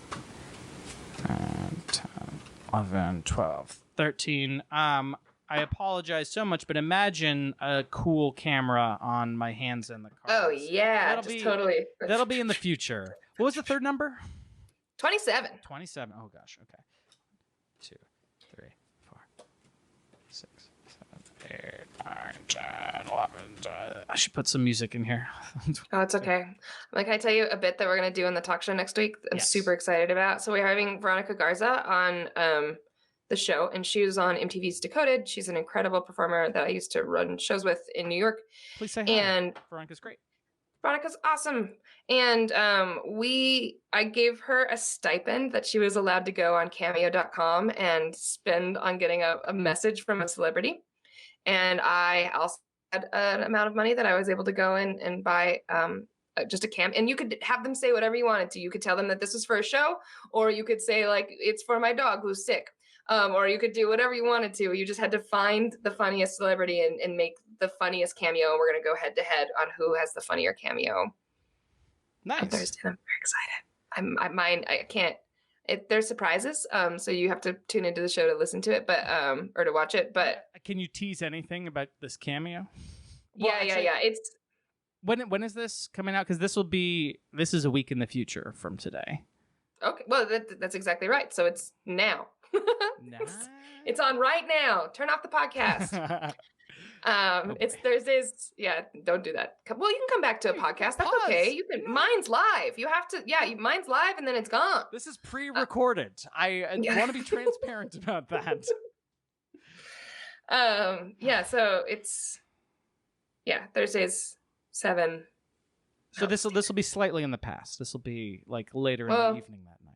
10, 11, 12, 13. I apologize so much, but imagine a cool camera on my hands and the cards. Oh, yeah, totally. That'll be in the future. What was the third number? 27. 27. Oh, gosh. Okay. 2, 3, 4, 6, 7, 8, 9, 10, 11, 12. I should put some music in here. Oh, it's okay. Like, I tell you a bit that we're going to do in the talk show next week. I'm super excited about. So we're having Veronica Garza on the show, and she was on MTV's Decoded. She's an incredible performer that I used to run shows with in New York. Please say hi. And Veronica's great. Veronica's awesome. And I gave her a stipend that she was allowed to go on cameo.com and spend on getting a message from a celebrity. And I also had an amount of money that I was able to go in and buy just a cam. And you could have them say whatever you wanted to. You could tell them that this is for a show, or you could say, like, it's for my dog who's sick. Or you could do whatever you wanted to. You just had to find the funniest celebrity and make the funniest cameo. And we're going to go head to head on who has the funnier cameo. Nice. On Thursday. I'm very excited. I can't. There's surprises. So you have to tune into the show to listen to it, but or to watch it. But can you tease anything about this cameo? Well, yeah. It's when is this coming out? Because this is a week in the future from today. Okay. Well, that's exactly right. So it's now. Nice. It's on right now. Turn off the podcast. It's Thursdays. Yeah, don't do that. Well, you can come back to a podcast. That's okay. You can. Mine's live. You have to. Yeah, mine's live, and then it's gone. This is pre-recorded. I want to be transparent about that. Yeah. So it's Thursdays 7. So this will be slightly in the past. This will be like later in the evening that night.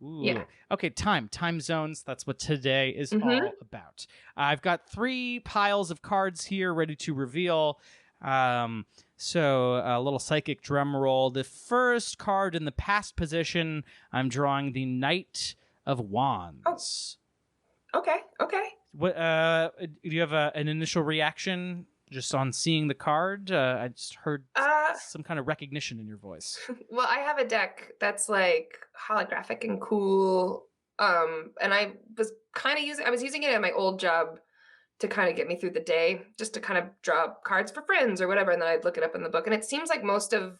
Ooh. Yeah. Okay, time zones. That's what today is all about. I've got 3 piles of cards here ready to reveal. So a little psychic drum roll. The first card in the past position, I'm drawing the Knight of Wands. Oh. Okay. What? Do you have an initial reaction just on seeing the card? I just heard some kind of recognition in your voice. Well, I have a deck that's like holographic and cool. And I was using it at my old job to kind of get me through the day, just to kind of draw cards for friends or whatever. And then I'd look it up in the book. And it seems like most of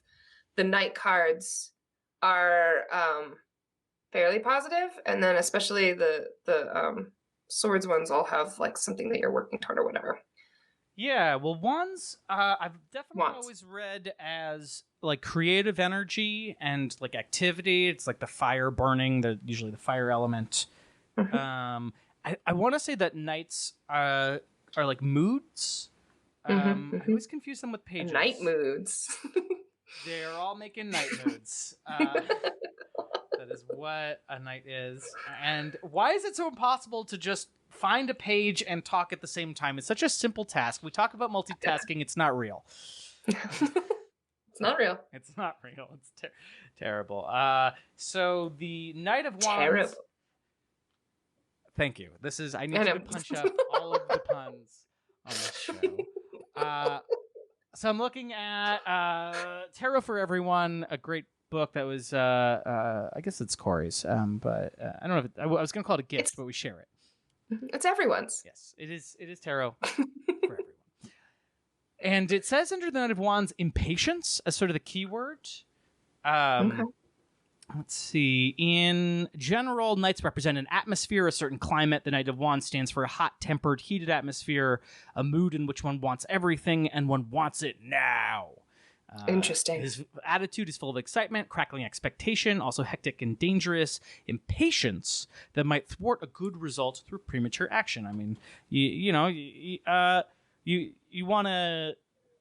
the night cards are fairly positive. And then especially the swords ones all have like something that you're working toward or whatever. Yeah, well, wands, I've definitely always read as like creative energy and like activity. It's like the fire burning, usually the fire element. I want to say that knights are like moods. I always confuse them with pages. Night moods. They're all making night moods. That is what a knight is. And why is it so impossible to just find a page and talk at the same time? It's such a simple task. We talk about multitasking. It's not real. It's not real. It's not real. It's terrible. So the Knight of Wands. Terrible. Thank you. I need to punch up all of the puns on this show. So I'm looking at Tarot for Everyone, a great book that was, I guess it's Corey's, but I don't know if I was going to call it a gift, but we share it. It's everyone's. Yes, it is tarot for everyone. And it says under the Knight of Wands, impatience as sort of the key word. Okay. Let's see. In general, knights represent an atmosphere, a certain climate. The Knight of Wands stands for a hot-tempered, heated atmosphere, a mood in which one wants everything and one wants it now. Interesting. His attitude is full of excitement, crackling expectation, also hectic and dangerous, impatience that might thwart a good result through premature action. I mean, you want to.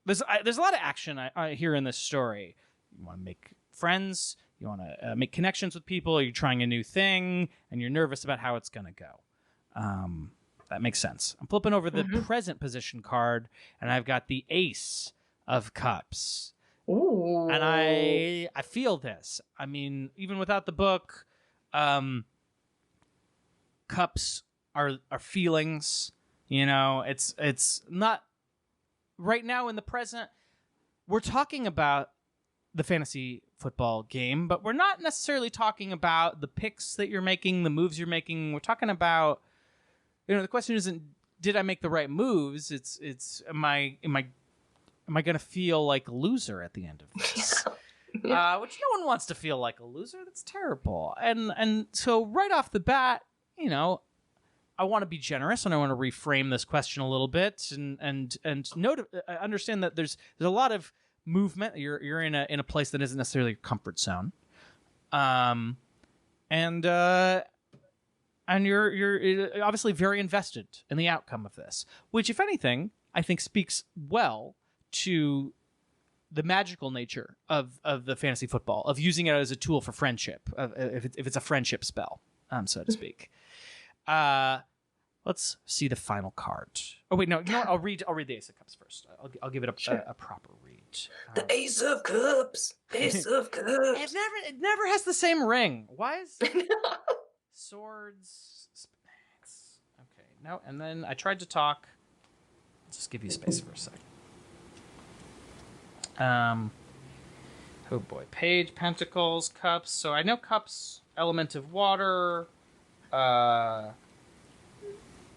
There's a lot of action I hear in this story. You want to make friends. You want to make connections with people. You're trying a new thing, and you're nervous about how it's going to go. That makes sense. I'm flipping over the present position card, and I've got the Ace of Cups. Ooh. And I feel this. I mean, even without the book, cups are feelings. You know, it's not right now in the present. We're talking about the fantasy football game, but we're not necessarily talking about the picks that you're making, the moves you're making. We're talking about, the question isn't, did I make the right moves? It's am I going to feel like a loser at the end of this? Yeah. Which no one wants to feel like a loser. That's terrible. And so right off the bat, I want to be generous and I want to reframe this question a little bit and understand that there's a lot of movement. You're in a place that isn't necessarily your comfort zone. And you're obviously very invested in the outcome of this, which, if anything, I think speaks well to the magical nature of the fantasy football, of using it as a tool for friendship, if it's a friendship spell, so to speak. Let's see the final card. Oh wait, no, you know what? I'll read the Ace of Cups first. I'll give it a proper read. The Ace of Cups. Ace of Cups. It never has the same ring. Why is swords? Okay, no, and then I tried to talk. I'll just give you space for a second. Oh boy, Page, Pentacles, Cups. So I know Cups, element of water,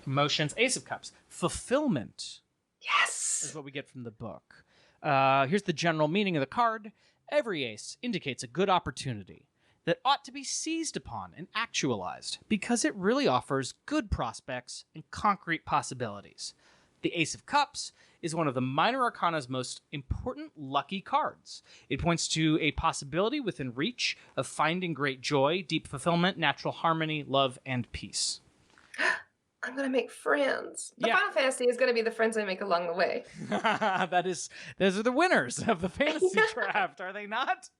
emotions. Ace of Cups, fulfillment. Yes, is what we get from the book. Here's the general meaning of the card. Every ace indicates a good opportunity that ought to be seized upon and actualized because it really offers good prospects and concrete possibilities. The Ace of Cups is one of the minor arcana's most important lucky cards. It points to a possibility within reach of finding great joy, deep fulfillment, natural harmony, love, and peace. I'm going to make friends. The Final Fantasy is going to be the friends I make along the way. Those are the winners of the fantasy draft, are they not?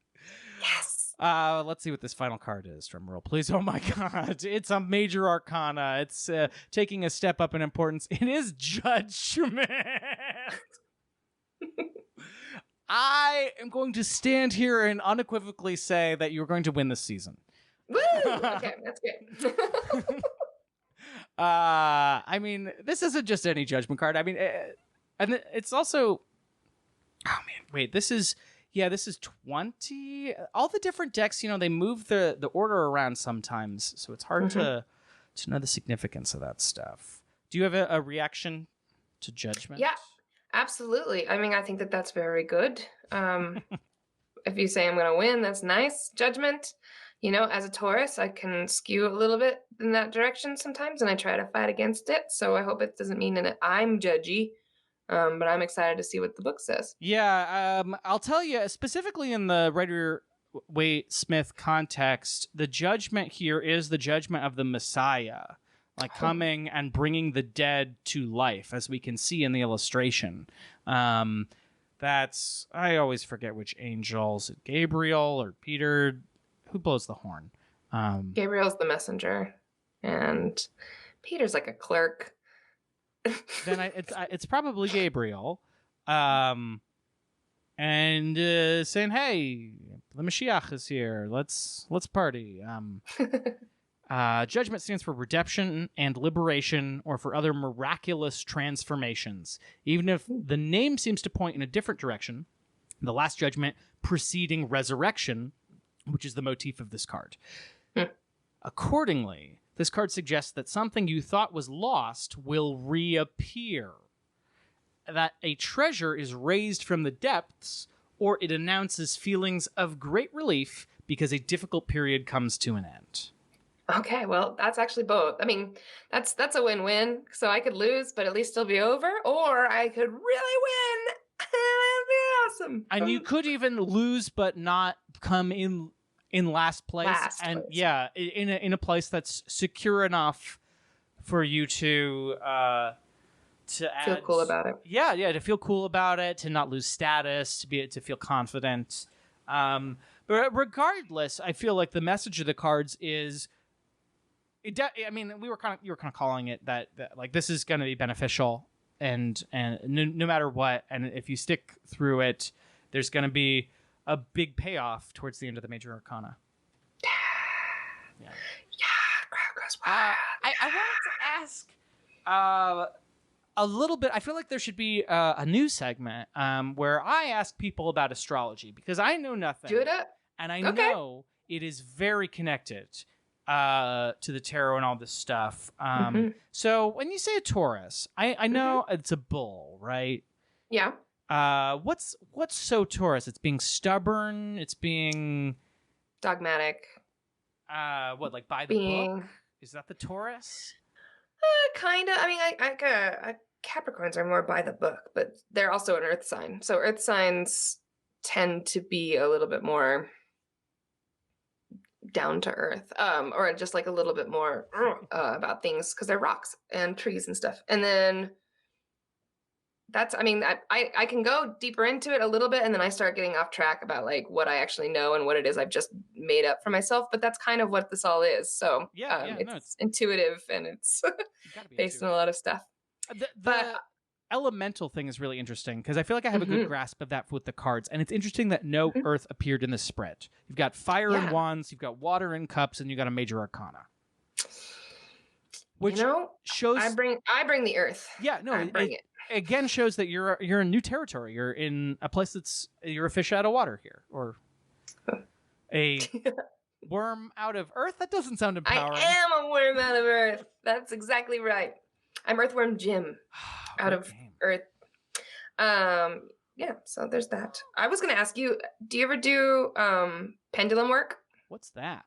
Yes. Let's see what this final card is. Drum roll, please. Oh my God. It's a major arcana. It's taking a step up in importance. It is Judgment. I am going to stand here and unequivocally say that you're going to win this season. Woo! Okay, that's good. I mean, this isn't just any Judgment card. I mean, and it's also... Oh, man. Wait, this is... Yeah, this is 20. All the different decks, they move the order around sometimes, so it's hard to know the significance of that stuff. Do you have a reaction to Judgment? Yeah, absolutely. I mean, I think that that's very good. If you say I'm going to win, that's nice. Judgment, as a Taurus, I can skew a little bit in that direction sometimes, and I try to fight against it. So I hope it doesn't mean that I'm judgy, but I'm excited to see what the book says. Yeah, I'll tell you, specifically in the Rider-Waite-Smith context, the judgment here is the judgment of the Messiah, like coming and bringing the dead to life, as we can see in the illustration. That's, I always forget which angel. Is it Gabriel or Peter? Who blows the horn? Gabriel's the messenger, and Peter's like a clerk. Then it's probably Gabriel, and saying, "Hey, the Mashiach is here. Let's party." Judgment stands for redemption and liberation, or for other miraculous transformations. Even if the name seems to point in a different direction, the Last Judgment preceding resurrection, which is the motif of this card. Accordingly, this card suggests that something you thought was lost will reappear, that a treasure is raised from the depths, or it announces feelings of great relief because a difficult period comes to an end. Okay, well, that's actually both. I mean, that's a win-win. So I could lose, but at least still be over, or I could really win. That'd be awesome. And you could even lose, but not come in last place. Yeah, in a place that's secure enough for you to feel cool about it. Yeah, to feel cool about it, to not lose status, to feel confident. But regardless, I feel like the message of the cards is. I mean, you were kind of calling it that like this is going to be beneficial, and no matter what, and if you stick through it, there's going to be a big payoff towards the end of the major arcana. Yeah, crowd goes wild. I wanted to ask a little bit. I feel like there should be a new segment where I ask people about astrology, because I know nothing. Do it up. And I know it is very connected to the tarot and all this stuff. So when you say a Taurus, I know it's a bull, right? Yeah. What's so Taurus? It's being stubborn. It's being dogmatic. What, like by the book? Is that the Taurus? Kind of. I mean, Capricorns are more by the book, but they're also an earth sign. So earth signs tend to be a little bit more down to earth, or just like a little bit more about things, because they're rocks and trees and stuff. And then I can go deeper into it a little bit, and then I start getting off track about like what I actually know and what it is I've just made up for myself. But that's kind of what this all is. So it's intuitive, and it's based on a lot of stuff. The elemental thing is really interesting, because I feel like I have a good grasp of that with the cards, and it's interesting that no earth appeared in the spread. You've got fire in wands, you've got water in cups, and you got a major arcana. Which shows I bring the earth. Yeah, no, it again shows that you're in new territory. You're in a place you're a fish out of water here, or a worm out of earth. That doesn't sound empowering. I am a worm out of earth. That's exactly right. I'm Earthworm Jim out of earth. Yeah, so there's that. I was going to ask you, do you ever do pendulum work? What's that?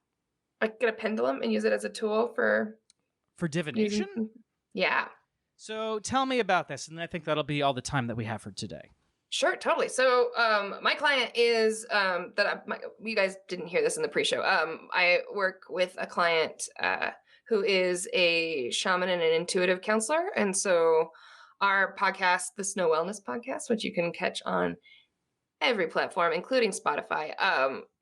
Like get a pendulum and use it as a tool for divination? Yeah. So tell me about this, and I think that'll be all the time that we have for today. Sure, totally. So my client is you guys didn't hear this in the pre-show. I work with a client who is a shaman and an intuitive counselor. And so our podcast, the Snow Wellness Podcast, which you can catch on every platform, including Spotify.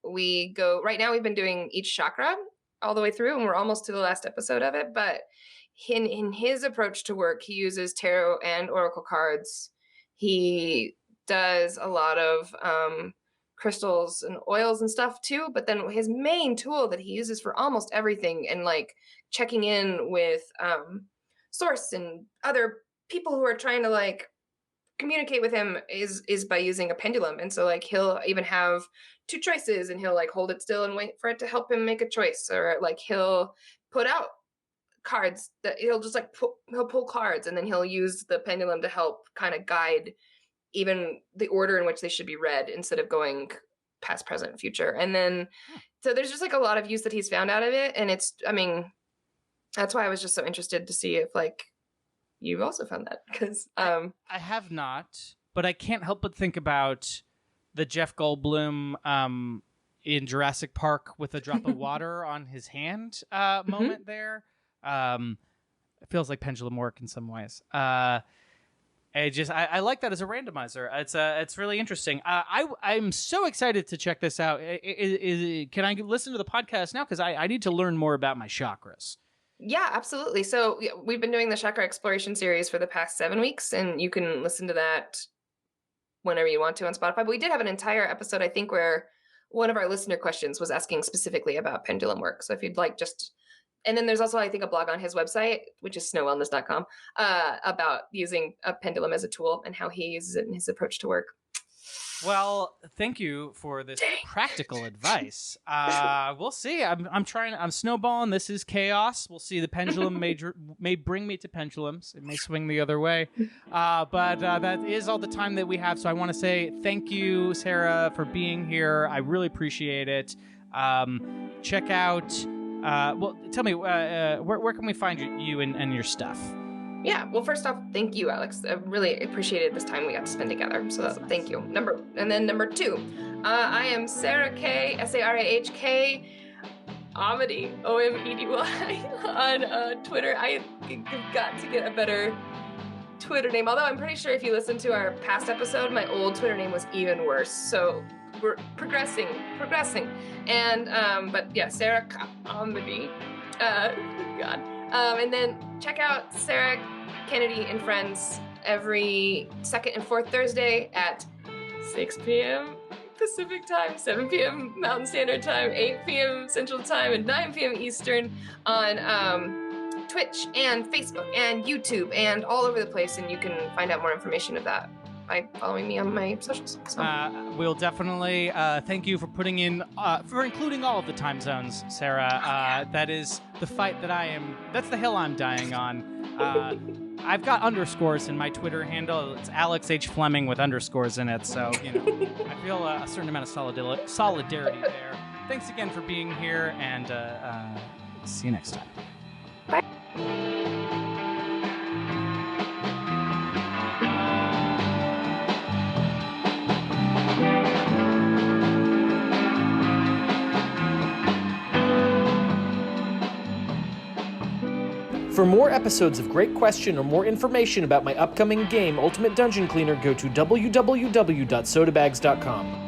We've been doing each chakra all the way through, and we're almost to the last episode of it. But in his approach to work, he uses tarot and oracle cards. He does a lot of crystals and oils and stuff too. But then his main tool that he uses for almost everything, and like checking in with source and other people who are trying to like communicate with him is by using a pendulum. And so like he'll even have two choices and he'll like hold it still and wait for it to help him make a choice, or like he'll put out cards that he'll just like he'll pull cards and then he'll use the pendulum to help kind of guide even the order in which they should be read instead of going past, present, future. And then so there's just like a lot of use that he's found out of it. And it's, I mean, that's why I was just so interested to see if like you've also found that, because I have not, but I can't help but think about the Jeff Goldblum in Jurassic Park with a drop of water on his hand moment there. It feels like Pendulum Work in some ways. I like that as a randomizer. It's really interesting. I'm so excited to check this out. Can I listen to the podcast now? Because I need to learn more about my chakras. Yeah, absolutely. So we've been doing the chakra exploration series for the past 7 weeks, and you can listen to that whenever you want to on Spotify. But we did have an entire episode, I think, where one of our listener questions was asking specifically about pendulum work. So if you'd like and then there's also, I think, a blog on his website, which is snowwellness.com, about using a pendulum as a tool and how he uses it in his approach to work. Well, thank you for this practical advice. We'll see. I'm snowballing. This is chaos. We'll see. The pendulum may bring me to pendulums. It may swing the other way. But that is all the time that we have. So I want to say thank you, Sarah, for being here. I really appreciate it. Check out, tell me, where can we find you and your stuff? Yeah, well, first off, thank you, Alex. I really appreciated this time we got to spend together. So nice. Thank you. Number 2, I am Sarah K, Sarahk, Omedy, Omedy on Twitter. I've got to get a better Twitter name. Although I'm pretty sure if you listen to our past episode, my old Twitter name was even worse. So we're progressing. And but yeah, Sarah Omedy. God. And then check out Sarah Kennedy and Friends every second and fourth Thursday at 6 p.m. Pacific time, 7 p.m. Mountain Standard Time, 8 p.m. Central Time, and 9 p.m. Eastern on Twitch and Facebook and YouTube and all over the place. And you can find out more information of that by following me on my socials. So. We'll definitely thank you for putting in, for including all of the time zones, Sarah. That is the fight that's the hill I'm dying on. I've got underscores in my Twitter handle. It's Alex H. Fleming with underscores in it. So, I feel a certain amount of solidarity there. Thanks again for being here, and see you next time. Bye. For more episodes of Great Question or more information about my upcoming game, Ultimate Dungeon Cleaner, go to www.sodabags.com.